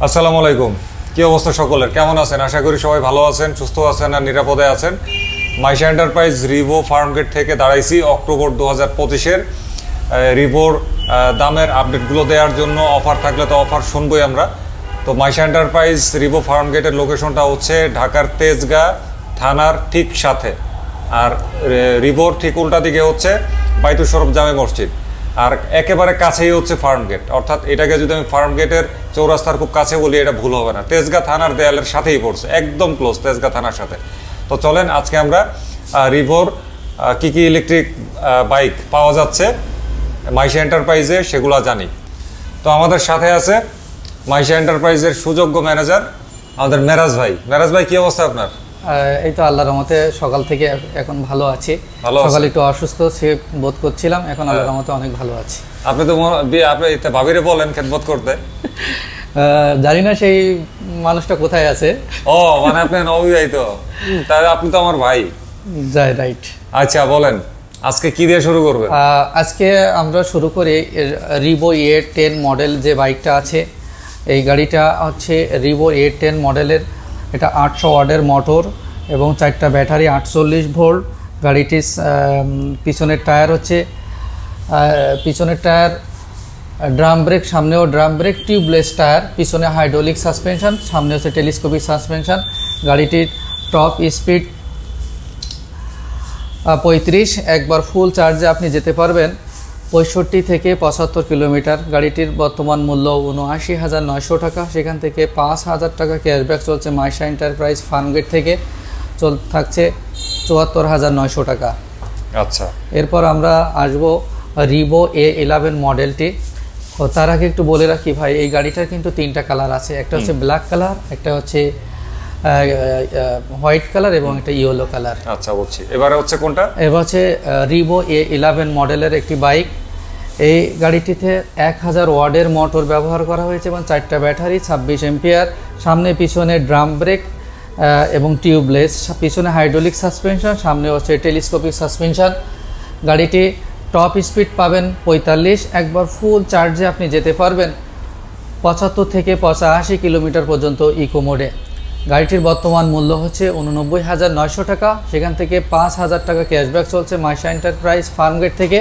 আসসালামু আলাইকুম। কি অবস্থা সকলের, কেমন আছেন? আশা করি সবাই ভালো আছেন, সুস্থ আছেন আর নিরাপদে আছেন। মাইশা এন্টারপ্রাইজ রিভো ফার্মগেট থেকে দাঁড়াইছি অক্টোবর 2025-এর রিভোর দামের আপডেটগুলো দেওয়ার জন্য। অফার থাকলে তো অফার শুনবই আমরা। তো মাইশা এন্টারপ্রাইজ রিভো ফার্মগেটের লোকেশনটা হচ্ছে ঢাকার তেজগাঁ থানার ঠিক সাথে, আর রিভোর ঠিক উল্টা দিকে হচ্ছে বাইতুল শরফ জামে মসজিদ, আর একেবারে কাছেই হচ্ছে ফার্মগেট। অর্থাৎ এটাকে যদি আমি ফার্মগেটের চৌরাস্তার খুব কাছে বলি এটা ভুল হবে না, তেজগাঁ থানার দেয়ালের সাথেই পড়ছে, একদম ক্লোজ তেজগাঁ থানার সাথে। তো চলেন আজকে আমরা রিভোর কী কী ইলেকট্রিক বাইক পাওয়া যাচ্ছে মাইশা এন্টারপ্রাইজে সেগুলো জানি। তো আমাদের সাথে আছে মাইশা এন্টারপ্রাইজের সুযোগ্য ম্যানেজার আমাদের মেরাজ ভাই। মেরাজ ভাই, কি অবস্থা আপনার? এই তো আল্লাহর রহমতে সকাল থেকে এখন ভালো আছি। সকালে একটু অসুস্থ সে বোধ করছিলাম, এখন আল্লাহর রহমতে অনেক ভালো আছি। আপনি তো আপনি ভাবিরে বলেন খেদমত করতে। জানি না সেই মানুষটা কোথায় আছে। ও মানে আপনি অবিবাহিত? তাহলে আপনি তো আমার ভাই। যাই, রাইট। আচ্ছা বলেন আজকে কি দিয়ে শুরু করবেন? আজকে আমরা শুরু করি রিভো A10 মডেল যে বাইকটা আছে। এই গাড়িটা হচ্ছে রিভো A10 মডেলের। এটা 800 ওয়াটের মোটর এবং 4টা ব্যাটারি, 48 ভোল্ট। গাড়িটির পিছনের টায়ার হচ্ছে পিছনের টায়ার ড্রাম ব্রেক, সামনেও ড্রাম ব্রেক, টিউবলেস টায়ার, পিছনে হাইড্রোলিক সাসপেনশন, সামনে হচ্ছে টেলিস্কোপিক সাসপেনশন। গাড়িটির টপ স্পিড 35। একবার ফুল চার্জে আপনি যেতে পারবেন 65 থেকে 75 কিলোমিটার। গাড়িটির বর্তমান মূল্য 79,900 টাকা। সেখান থেকে 5,000 টাকা ক্যাশব্যাক চলছে মাইশা এন্টারপ্রাইজ ফার্মগেট থেকে, থাকছে 74,900 টাকা। আচ্ছা, এরপর আমরা আসবো রিভো A11 মডেলটি। তার আগে একটু বলে রাখি ভাই, এই গাড়িটার কিন্তু 3টা কালার আছে। একটা হচ্ছে ব্ল্যাক কালার, একটা হচ্ছে হোয়াইট কালার এবং একটা ইয়েলো কালার। আচ্ছা বলছি, এবারে হচ্ছে কোনটা? এবার হচ্ছে রিভো A11 মডেলের একটি বাইক। এই গাড়িটিতে 1000 ওয়াটের মোটর ব্যবহার করা হয়েছে এবং 4টা ব্যাটারি, 26 এম্পিয়ার। সামনে পিছনে ড্রাম ব্রেক এবং টিউবলেস, পিছনে হাইড্রোলিক সাসপেনশন, সামনে হচ্ছে টেলিস্কোপিক সাসপেনশন। গাড়িটি টপ স্পিড পাবেন 45। একবার ফুল চার্জে আপনি যেতে পারবেন 75 থেকে 85 কিলোমিটার পর্যন্ত ইকো মোডে। গাড়িটির বর্তমান মূল্য হচ্ছে 89,900 টাকা। সেখান থেকে 5,000 টাকা ক্যাশব্যাক চলছে মাইশা এন্টারপ্রাইজ ফার্মগেট থেকে,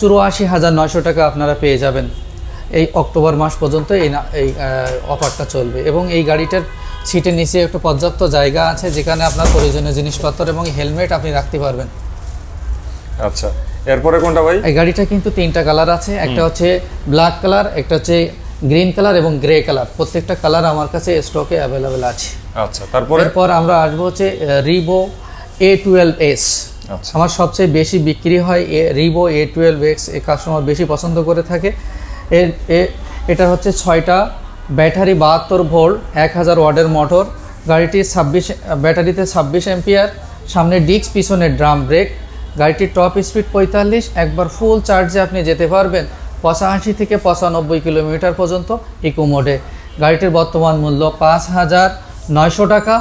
84,900 টাকা আপনারা পেয়ে যাবেন। এই অক্টোবর মাস পর্যন্ত এই অফারটা চলবে। এবং এই গাড়িটার সিটের নিচে একটু পর্যাপ্ত জায়গা আছে, যেখানে আপনার প্রয়োজনীয় জিনিসপত্র এবং হেলমেট আপনি রাখতে পারবেন। আচ্ছা, এরপরে কোনটা ভাই? এই গাড়িটা কিন্তু 3টা কালার আছে। একটা হচ্ছে ব্ল্যাক কালার, একটা হচ্ছে গ্রিন কালার এবং গ্রে কালার। প্রত্যেকটা কালার আমার কাছে স্টকে অ্যাভেলেবেল আছে। আচ্ছা, এরপর আমরা আসবো হচ্ছে রিভো A12S। আমার সবচেয়ে বেশি বিক্রি হয় রিভো A12X, এই কাস্টমার বেশি পছন্দ করে থাকে। এটা হচ্ছে 6টা ব্যাটারি, 72 ভোল্ট, 1000 ওয়াটের মোটর। গাড়িটি ব্যাটারিতে 26 এম্পিয়ার, সামনে ডিস্ক, পিছনে ড্রাম ব্রেক। গাড়িটির টপ স্পিড 45। একবার ফুল চার্জে আপনি যেতে পারবেন 85 থেকে 95 কিলোমিটার পর্যন্ত ইকো মোডে। গাড়িটির বর্তমান মূল্য 5,900 টাকা।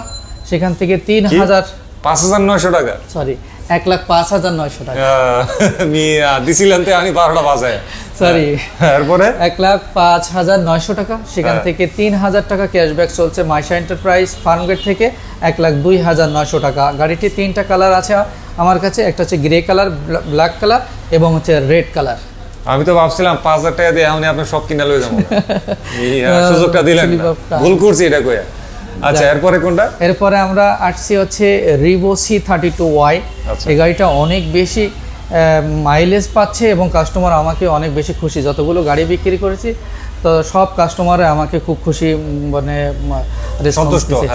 সেখান থেকে 5,900 টাকা, সরি 1,05,900 টাকা দিছিলেন তো আমি 12টা বাজায়, সরি। এরপরে 1,05,900 টাকা। সেখান থেকে 3,000 টাকা ক্যাশব্যাক চলছে মাইশা এন্টারপ্রাইজ ফার্মগেট থেকে, 1,02,900 টাকা। গাড়িটির 3টা কালার আছে আমার কাছে। একটা হচ্ছে গ্রে কালার, ব্ল্যাক কালার এবং হচ্ছে রেড কালার। আমি তো ভাবছিলাম 5,000 টাকা দিয়ে আমি আপনার সব কিনে লয়ে যাবো, সুযোগটা দিলেন, ভুল করছি এটা কইয়া। আচ্ছা, এরপরে কোনটা? এরপরে আমরা আসছি হচ্ছে রিভো C32Y। এই গাড়িটা অনেক বেশি মাইলেজ পাচ্ছে এবং কাস্টমার আমাকে অনেক বেশি খুশি। যতগুলো গাড়ি বিক্রি করেছি তো সব কাস্টমার আমাকে খুব খুশি, মানে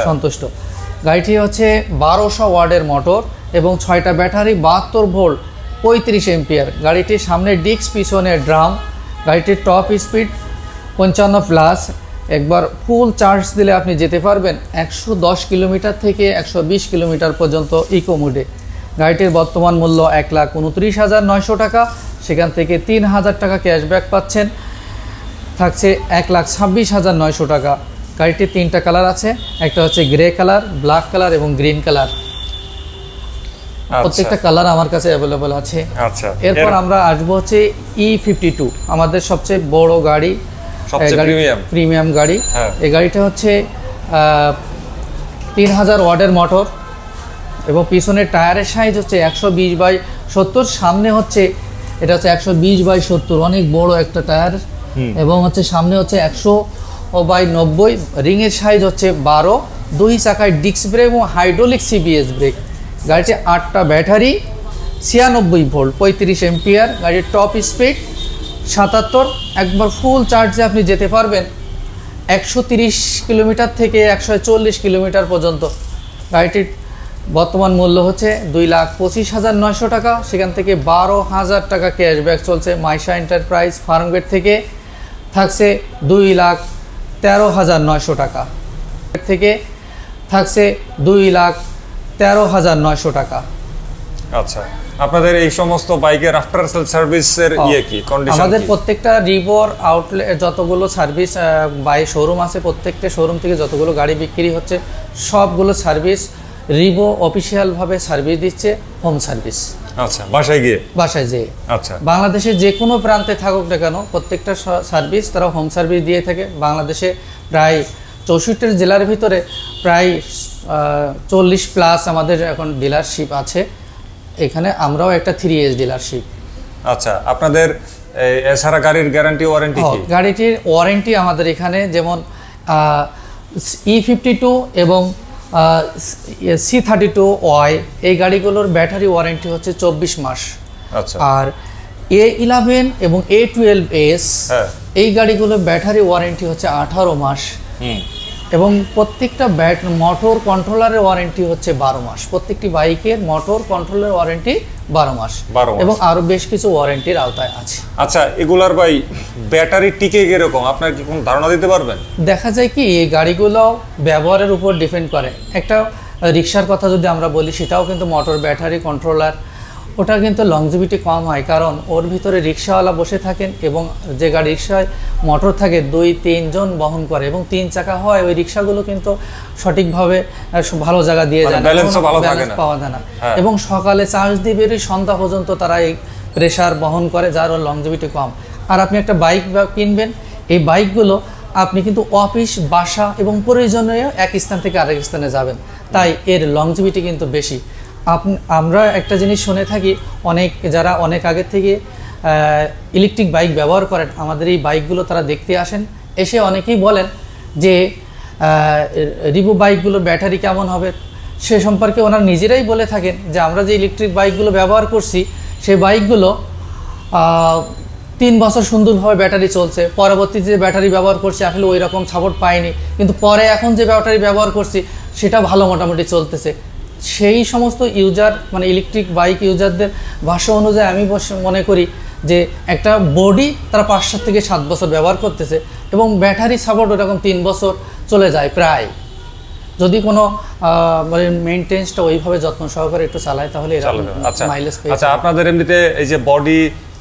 সন্তুষ্ট। গাড়িটি হচ্ছে 1200 ওয়াটের মোটর এবং 6টা ব্যাটারি, 72 ভোল্ট, 35 এম্পিয়ার। গাড়িটির সামনে ডিস্ক, পিছনে ড্রাম। গাড়িটির টপ স্পিড 55+। একবার ফুল চার্জ দিলে আপনি যেতে পারবেন 110 কিলোমিটার থেকে 120 কিলোমিটার পর্যন্ত ইকো মোডে। গাড়িটির বর্তমান মূল্য 1,29,900 টাকা। সেখান থেকে 3,000 টাকা ক্যাশব্যাক পাচ্ছেন, থাকছে 1,26,900 টাকা। গাড়িটির 3টা কালার আছে। একটা হচ্ছে গ্রে কালার, ব্ল্যাক কালার এবং গ্রিন কালার। প্রত্যেকটা কালার আমার কাছে অ্যাভেলেবল আছে। আচ্ছা, এরপর আমরা আসবো হচ্ছে E52, আমাদের সবচেয়ে বড় গাড়ি। সবচেয়ে প্রিমিয়াম গাড়ি। হ্যাঁ। এই গাড়িটা হচ্ছে 3000 ওয়াটের মোটর এবং পিছনের টায়ারের সাইজ হচ্ছে 120/70, সামনে হচ্ছে এটা হচ্ছে 120/70, অনেক বড় একটা টায়ার। এবং হচ্ছে সামনে হচ্ছে 100/90, রিংয়ের সাইজ হচ্ছে 12, 2 চাকায় ডিস্ক ব্রেক এবং হাইড্রোলিক সিবিএস ব্রেক। গাড়িতে 8টা ব্যাটারি, 96 ভোল্ট, 35 এম্পিয়ার। গাড়ির টপ স্পিড 77, একবার ফুল চার্জে আপনি যেতে পারবেন 130 কিলোমিটার থেকে 140 কিলোমিটার পর্যন্ত। গাড়িটির বর্তমান মূল্য হচ্ছে 2,25,900 টাকা, সেখান থেকে 12,000 টাকা ক্যাশব্যাক চলছে। মাইশা এন্টারপ্রাইজ ফার্মগেট থেকে থাকছে 2,13,900 টাকা, থেকে থাকছে 2,13,900 টাকা। আচ্ছা, আপনাদের এই সমস্ত বাইকের আফটার সেল সার্ভিসের কি কন্ডিশন? আমাদের প্রত্যেকটা রিভোর আউটলেট যতগুলো সার্ভিস বাই শোরুম আছে, প্রত্যেকটা শোরুম থেকে যতগুলো গাড়ি বিক্রি হচ্ছে সবগুলো সার্ভিস রিভো অফিসিয়ালভাবে সার্ভিস দিচ্ছে, হোম সার্ভিস। আচ্ছা, বাসায় যেয়ে। আচ্ছা, বাংলাদেশের যে কোনো প্রান্তে থাকুক না কেন প্রত্যেকটা সার্ভিস তারা হোম সার্ভিস দিয়ে থাকে। বাংলাদেশে প্রায় 64 জেলার ভিতরে প্রায় 40+ আমাদের এখন ডিলারশিপ আছে। এখানে আমরাও একটা 3S ডিলারশিপ। আচ্ছা, আপনাদের এছাড়া গাড়ির গ্যারান্টি ওয়ারেন্টি কি? গাড়িটির ওয়ারেন্টি আমাদের এখানে যেমন E52 এবং C32Y এই গাড়িগুলোর ব্যাটারি ওয়ারেন্টি হচ্ছে 24 মাস। আচ্ছা। আর A11 এবং A12S এই গাড়িগুলোর ব্যাটারি ওয়ারেন্টি হচ্ছে 18 মাস। এবং প্রত্যেকটা মোটর কন্ট্রোলারের ওয়ারেন্টি হচ্ছে 12 মাস। প্রত্যেকটি বাইকের মোটর কন্ট্রোলারের ওয়ারেন্টি 12 মাস এবং আরো বেশ কিছু ওয়ারেন্টির আওতায় আছে। আচ্ছা, এগুলার ভাই ব্যাটারি টিকে কিরকম আপনার কি কোনো ধারণা দিতে পারবেন? দেখা যায় কি এই গাড়িগুলো ব্যবহারের উপর ডিপেন্ড করে। একটা রিক্সার কথা যদি আমরা বলি, সেটাও কিন্তু মোটর ব্যাটারি কন্ট্রোলার, ওটা কিন্তু লংজিভিটি কম হয়, কারণ ওর ভিতরে রিক্সাওয়ালা বসে থাকেন এবং যে গাড়ি রিক্সায় মোটর থাকে 2-3 জন বহন করে এবং 3 চাকা হয়, ওই রিক্সাগুলো কিন্তু সঠিকভাবে ভালো জায়গা দিয়ে যায় না, ব্যালেন্স পাওয়া যায় না। এবং সকালে চার্জ দিয়ে বেরিয়ে সন্ধ্যা পর্যন্ত তারা এই প্রেশার বহন করে, যার ওর লংজিভিটি কম। আর আপনি একটা বাইক কিনবেন, এই বাইকগুলো আপনি কিন্তু অফিস, বাসা এবং প্রয়োজনীয় এক স্থান থেকে আরেক স্থানে যাবেন, তাই এর লংজিভিটি কিন্তু বেশি। আমরা একটা জিনিস শুনে থাকি, যারা অনেক আগে থেকে ইলেকট্রিক বাইক ব্যবহার করেন, আমাদের এই বাইকগুলো তারা দেখতে আসেন, এসে অনেকেই বলেন যে রিভো বাইকগুলো ব্যাটারি কেমন হবে, সে সম্পর্কে ওনারা নিজেরাই বলে থাকেন যে আমরা যে ইলেকট্রিক বাইকগুলো ব্যবহার করছি সেই বাইকগুলো 3 বছর সুন্দরভাবে ব্যাটারি চলছে, পরবর্তীতে যে ব্যাটারি ব্যবহার করছি আসলে ওই রকম সাপোর্ট পাইনি, কিন্তু পরে এখন যে ব্যাটারি ব্যবহার করছি সেটা ভালো মোটামুটি চলতেছে। সেই সমস্ত ইউজার মানে ইলেকট্রিক বাইক ইউজারদের ভাষ্য অনুযায়ী আমি মনে করি যে একটা বডি তারা 5 থেকে 7 বছর ব্যবহার করতেছে এবং ব্যাটারি সাপোর্ট ওরকম 3 বছর চলে যায় প্রায়, যদি কোনো মানে মেইনটেন্সটা ওইভাবে যত্ন সহকারে একটু চালায় তাহলে মাইলেজ পেয়ে। আচ্ছা, আপনাদের এমনিতে এই যে বডি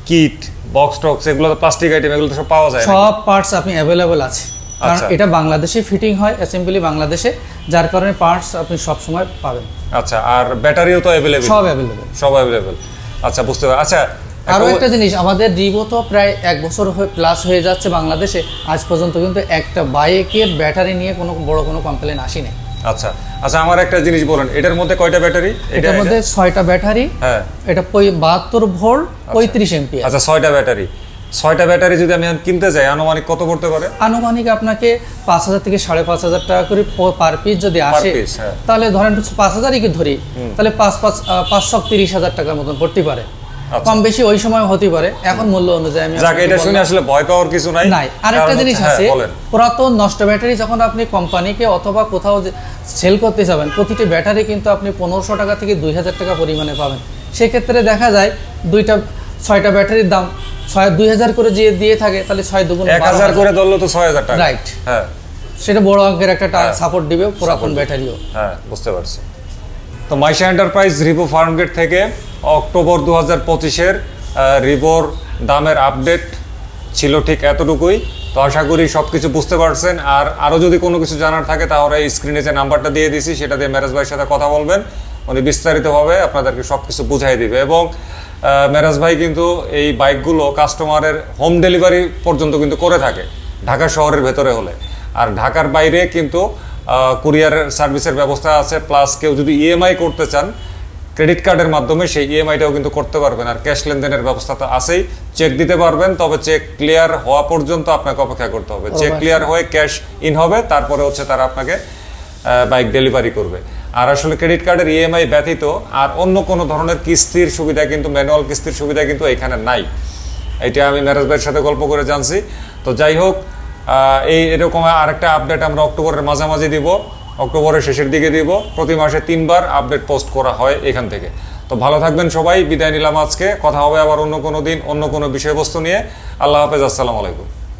কিট, বক্স টক্স, এগুলো তো প্লাস্টিক আইটেম, এগুলো তো সব পাওয়া যায়, সব পার্টস আপনি অ্যাভেলেবল আছে, কারণ এটা বাংলাদেশে ফিটিং হয়, অ্যাসেম্বলি বাংলাদেশে, যার কারণে পার্টস আপনি সব সময় পাবেন। আচ্ছা, আর ব্যাটারিও তো অ্যাভেলেবল? সব অ্যাভেলেবল। আচ্ছা, বুঝতে পারছি। আচ্ছা, আরও একটা জিনিস, আমাদের রিভো তো প্রায় 1 বছর প্লাস হয়ে যাচ্ছে বাংলাদেশে, আজ পর্যন্ত কিন্তু একটা বাইকের ব্যাটারি নিয়ে কোনো কমপ্লেন আসেনি। আচ্ছা আচ্ছা, আমার একটা জিনিস বলেন, এটার মধ্যে কয়টা ব্যাটারি? এটার মধ্যে 6টা ব্যাটারি। হ্যাঁ, এটা 72 ভোল্ট 35 এম্পিয়ার। আচ্ছা, 6টা ব্যাটারি। 6টা ব্যাটারি যদি আমি কিনতে যাই আনুমানিক কত পড়তে পারে? আনুমানিক আপনাকে 5000 থেকে 5500 টাকা করে পার পিস যদি আসে, তাহলে ধরেন 5000ই ধরি, তাহলে 5,30,000 টাকার মতন পড়তে পারে, কম বেশি ওই সময় হতে পারে। এখন মূল্য অনুযায়ী আমি এটা শুনে আসলে ভয় পাওয়ার কিছু নাই। আরেকটা জিনিস আছে, পুরাতন নষ্ট ব্যাটারি যখন আপনি কোম্পানিকে অথবা কোথাও সেল করতে যাবেন, প্রতিটি ব্যাটারি কিন্তু আপনি 1500 টাকা থেকে 2000 টাকা পরিমাণে পাবেন। সেক্ষেত্রে দেখা যায় 6টা ব্যাটারির দাম 2000 করে দিয়ে থাকে, তাহলে 6 দুগুণ 1000 করে ধরলে তো 6000 টাকা। রাইট, হ্যাঁ, সেটা বড় অঙ্কের একটা সাপোর্ট দিবে পুরাতন ব্যাটারিও। হ্যাঁ, বুঝতে পারছি। তো মাইশা এন্টারপ্রাইজ রিভো ফার্মগেট থেকে অক্টোবর 2025-এর রিভোর দামের আপডেট ছিল ঠিক এতটুকুই। তো আশা করি সব কিছু বুঝতে পারছেন। আর আরও যদি কোনো কিছু জানার থাকে তাহলে স্ক্রিনে যে নাম্বারটা দিয়ে দিছি সেটা দিয়ে মেরাজ ভাইয়ের সাথে কথা বলবেন, উনি বিস্তারিতভাবে আপনাদেরকে সব কিছু বুঝাই দিবে। এবং মেরাজ ভাই কিন্তু এই বাইকগুলো কাস্টমারের হোম ডেলিভারি পর্যন্ত কিন্তু করে থাকে। ঢাকা শহরের ভেতরে হলে। আর ঢাকার বাইরে কিন্তু কুরিয়ার সার্ভিসের ব্যবস্থা আছে, প্লাস কেউ যদি ইএমআই করতে চান ক্রেডিট কার্ডের মাধ্যমে সেই ইএমআইটাও কিন্তু করতে পারবেন। আর ক্যাশ লেনদেনের ব্যবস্থা তো আছেই, চেক দিতে পারবেন, তবে চেক ক্লিয়ার হওয়া পর্যন্ত আপনাকে অপেক্ষা করতে হবে। চেক ক্লিয়ার হয়ে ক্যাশ ইন হবে, তারপরে হচ্ছে তারা আপনাকে বাইক ডেলিভারি করবে। আর আসলে ক্রেডিট কার্ডের ইএমআই ব্যতীত আর অন্য কোনো ধরনের কিস্তির সুবিধা কিন্তু, ম্যানুয়াল কিস্তির সুবিধা কিন্তু এখানে নাই। এটা আমি মেরাজ ভাইয়ের সাথে গল্প করে জানছি। তো যাই হোক, এরকম আরেকটা আপডেট আমরা অক্টোবরের মাঝামাঝি দিব, অক্টোবরের শেষের দিকে দিব। প্রতি মাসে 3 বার আপডেট পোস্ট করা হয় এখান থেকে। তো ভালো থাকবেন সবাই, বিদায় নিলাম আজকে। কথা হবে আবার অন্য কোনো দিন অন্য কোনো বিষয়বস্তু নিয়ে। আল্লাহ হাফেজ, আসসালামু আলাইকুম।